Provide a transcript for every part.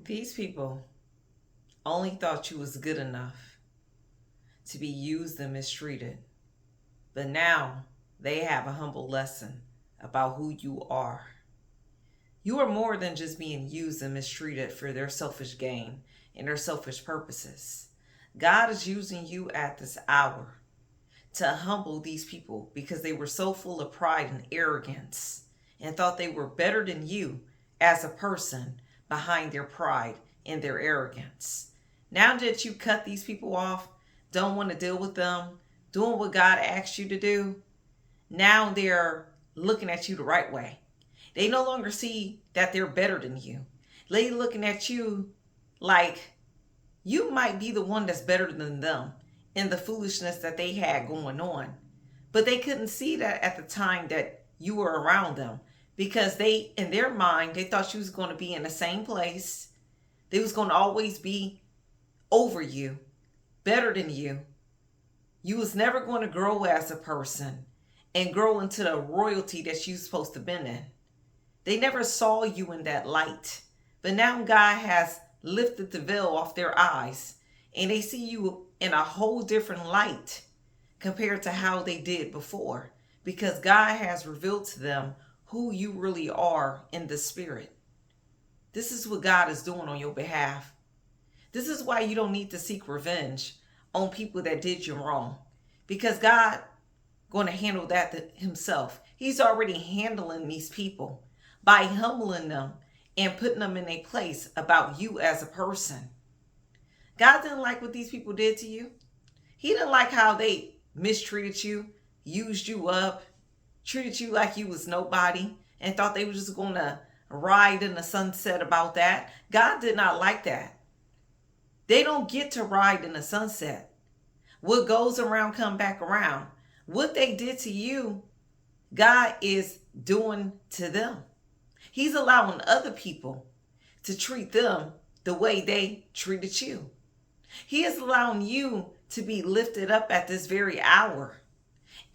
These people only thought you was good enough to be used and mistreated. But now they have a humble lesson about who you are. You are more than just being used and mistreated for their selfish gain and their selfish purposes. God is using you at this hour to humble these people because they were so full of pride and arrogance and thought they were better than you as a person behind their pride and their arrogance. Now that you cut these people off, don't want to deal with them, doing what God asked you to do, now they're looking at you the right way. They no longer see that they're better than you. They looking at you like you might be the one that's better than them in the foolishness that they had going on. But they couldn't see that at the time that you were around them because they, in their mind, they thought you was going to be in the same place. They was going to always be over you, better than you. You was never going to grow as a person and grow into the royalty that you supposed to been in. They never saw you in that light. But now God has lifted the veil off their eyes and they see you in a whole different light compared to how they did before, because God has revealed to them who you really are in the spirit. This is what God is doing on your behalf. This is why you don't need to seek revenge on people that did you wrong, because God going to handle that himself. He's already handling these people by humbling them and putting them in a place about you as a person. God didn't like what these people did to you. He didn't like how they mistreated you, used you up, treated you like you was nobody, and thought they were just going to ride in the sunset about that. God did not like that. They don't get to ride in the sunset. What goes around come back around. What they did to you, God is doing to them. He's allowing other people to treat them the way they treated you. He is allowing you to be lifted up at this very hour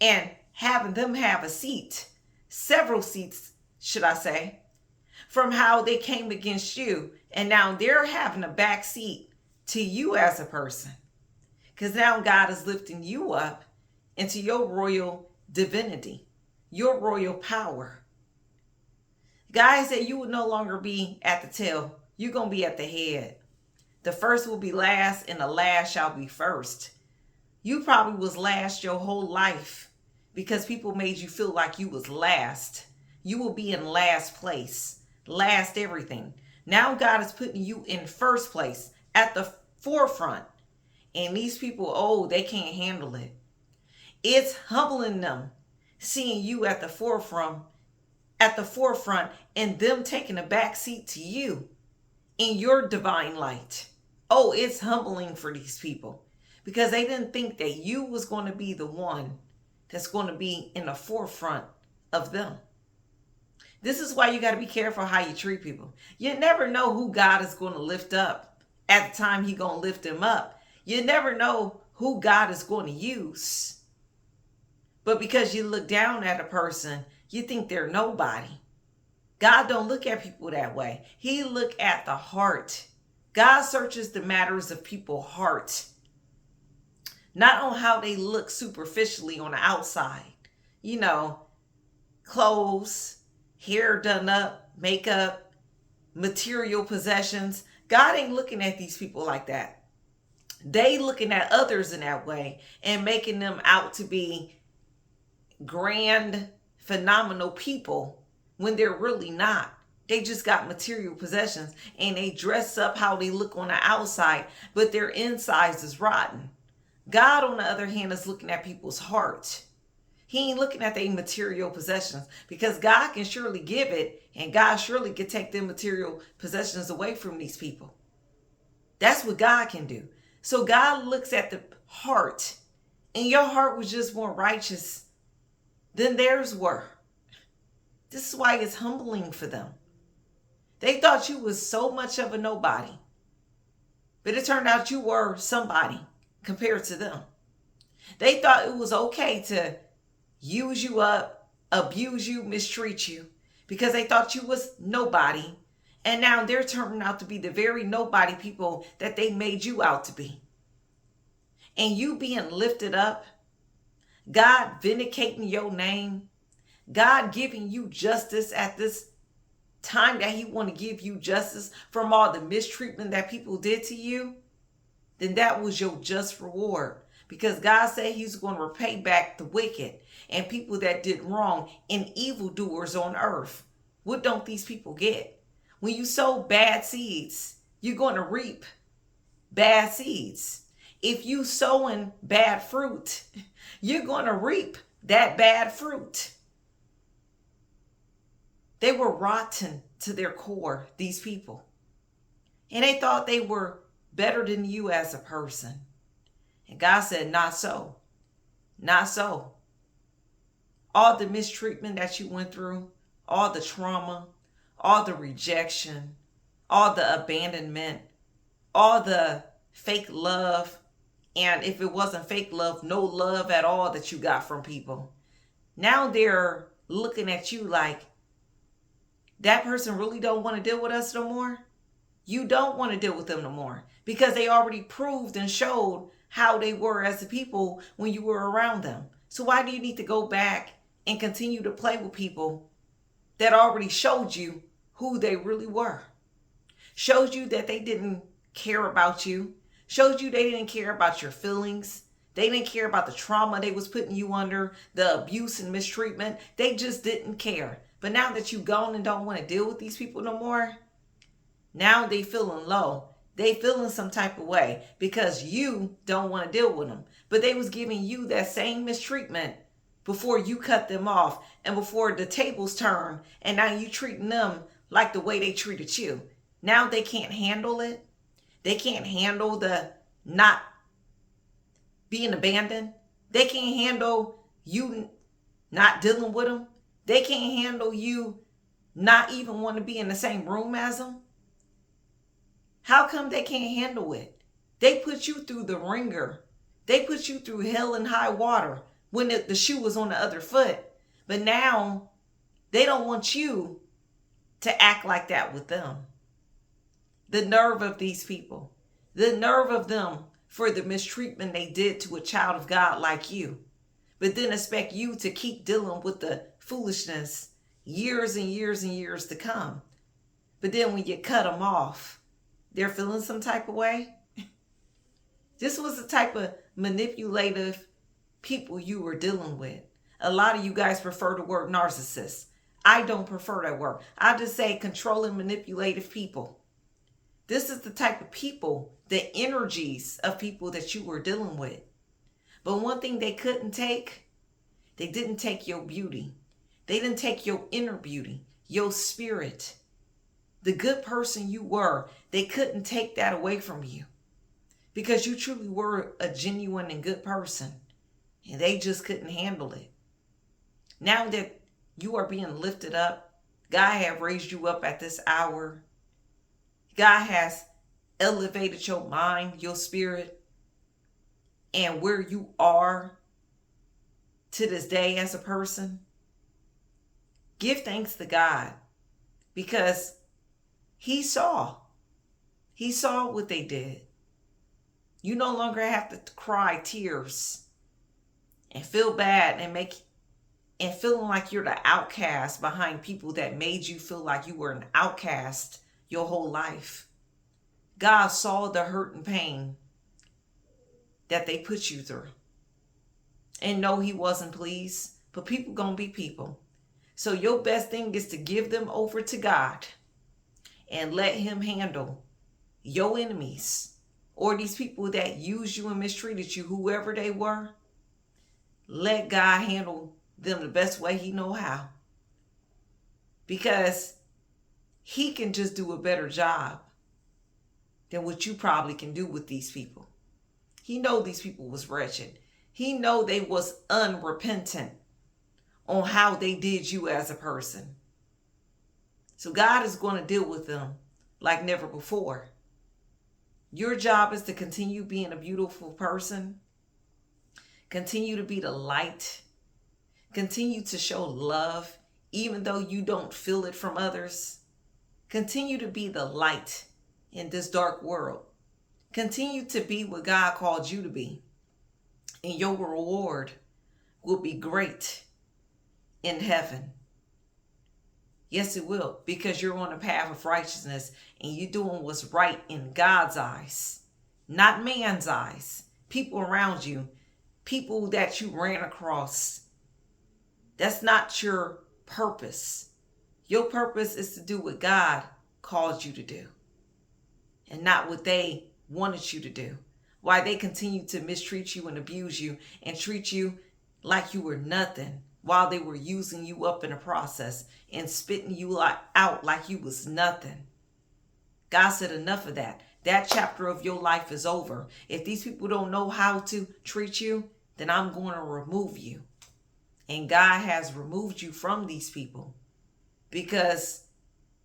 and having them have a seat, several seats, should I say, from how they came against you. And now they're having a back seat to you as a person, because now God is lifting you up into your royal divinity, your royal power. God said you will no longer be at the tail. You're going to be at the head. The first will be last and the last shall be first. You probably was last your whole life because people made you feel like you was last. You will be in last place, last everything. Now God is putting you in first place, at the forefront. And these people, they can't handle it. It's humbling them, seeing you at the forefront, and them taking a back seat to you in your divine light. It's humbling for these people because they didn't think that you was going to be the one that's going to be in the forefront of them. This is why you got to be careful how you treat people. You never know who God is going to lift up at the time He's going to lift him up. You never know who God is going to use. But because you look down at a person, you think they're nobody. God don't look at people that way. He look at the heart. God searches the matters of people's heart, not on how they look superficially on the outside. Clothes, hair done up, makeup, material possessions. God ain't looking at these people like that. They looking at others in that way and making them out to be grand, phenomenal people when they're really not. They just got material possessions and they dress up how they look on the outside, but their insides is rotten. God, on the other hand, is looking at people's heart. He ain't looking at their material possessions, because God can surely give it and God surely can take their material possessions away from these people. That's what God can do. So God looks at the heart, and your heart was just more righteous than theirs were. This is why it's humbling for them. They thought you was so much of a nobody, but it turned out you were somebody compared to them. They thought it was okay to use you up, abuse you, mistreat you, because they thought you was nobody And now they're turning out to be the very nobody people that they made you out to be. And you being lifted up, God vindicating your name, God giving you justice at this time that he want to give you justice from all the mistreatment that people did to you, then that was your just reward. Because God said he's going to repay back the wicked and people that did wrong and evildoers on earth. What don't these people get? When you sow bad seeds, you're going to reap bad seeds. If you sowing bad fruit, you're going to reap that bad fruit. They were rotten to their core, these people. And they thought they were better than you as a person. And God said, not so. Not so. All the mistreatment that you went through, all the trauma, all the rejection, all the abandonment, all the fake love, and if it wasn't fake love, no love at all that you got from people. Now they're looking at you like, that person really don't want to deal with us no more. You don't want to deal with them no more because they already proved and showed how they were as a people when you were around them. So why do you need to go back and continue to play with people that already showed you who they really were? Showed you that they didn't care about you. Showed you they didn't care about your feelings. They didn't care about the trauma they was putting you under, the abuse and mistreatment. They just didn't care. But now that you gone and don't want to deal with these people no more, now they feeling low. They feeling some type of way because you don't want to deal with them. But they was giving you that same mistreatment before you cut them off and before the tables turned, and now you treating them like the way they treated you. Now they can't handle it. They can't handle the not being abandoned. They can't handle you not dealing with them. They can't handle you not even want to be in the same room as them. How come they can't handle it? They put you through the ringer. They put you through hell and high water when the shoe was on the other foot. But now they don't want you to act like that with them. The nerve of these people. The nerve of them for the mistreatment they did to a child of God like you. But then expect you to keep dealing with the foolishness years and years and years to come. But then when you cut them off, they're feeling some type of way. This was the type of manipulative people you were dealing with. A lot of you guys prefer the word narcissist. I don't prefer that word. I just say controlling, manipulative people. This is the type of people, the energies of people that you were dealing with. But one thing they couldn't take, they didn't take your beauty. They didn't take your inner beauty, your spirit. The good person you were, they couldn't take that away from you because you truly were a genuine and good person, and they just couldn't handle it. Now that you are being lifted up, God has raised you up at this hour. God has elevated your mind, your spirit, and where you are to this day as a person. Give thanks to God because He saw what they did. You no longer have to cry tears and feel bad and feeling like you're the outcast behind people that made you feel like you were an outcast your whole life. God saw the hurt and pain that they put you through. And no, He wasn't pleased, but people gonna be people. So your best thing is to give them over to God and let Him handle your enemies or these people that used you and mistreated you, whoever they were. Let God handle them the best way He know how. Because He can just do a better job than what you probably can do with these people. He know these people was wretched. He know they was unrepentant on how they did you as a person. So God is going to deal with them like never before. Your job is to continue being a beautiful person. Continue to be the light. Continue to show love even though you don't feel it from others. Continue to be the light in this dark world. Continue to be what God called you to be. And your reward will be great in heaven. Yes, it will, because you're on a path of righteousness and you're doing what's right in God's eyes, not man's eyes. People around you, people that you ran across, that's not your purpose. Your purpose is to do what God called you to do and not what they wanted you to do. Why they continue to mistreat you and abuse you and treat you like you were nothing while they were using you up in the process and spitting you out like you was nothing. God said enough of that. That chapter of your life is over. If these people don't know how to treat you, then I'm going to remove you. And God has removed you from these people because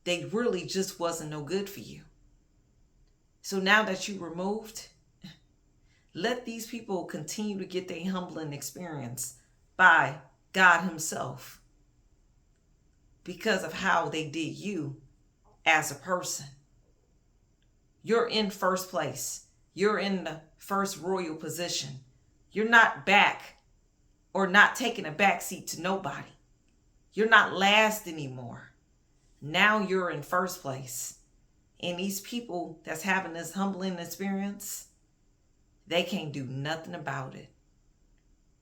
they really just wasn't no good for you. So now that you removed, let these people continue to get their humbling experience by God himself because of how they did you as a person. You're in first place. You're in the first royal position. You're not back or not taking a back seat to nobody. You're not last anymore. Now you're in first place. And these people that's having this humbling experience, they can't do nothing about it.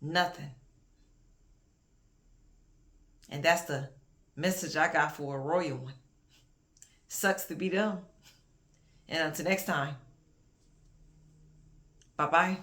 Nothing. And that's the message I got for a royal one. Sucks to be them. And until next time, bye-bye.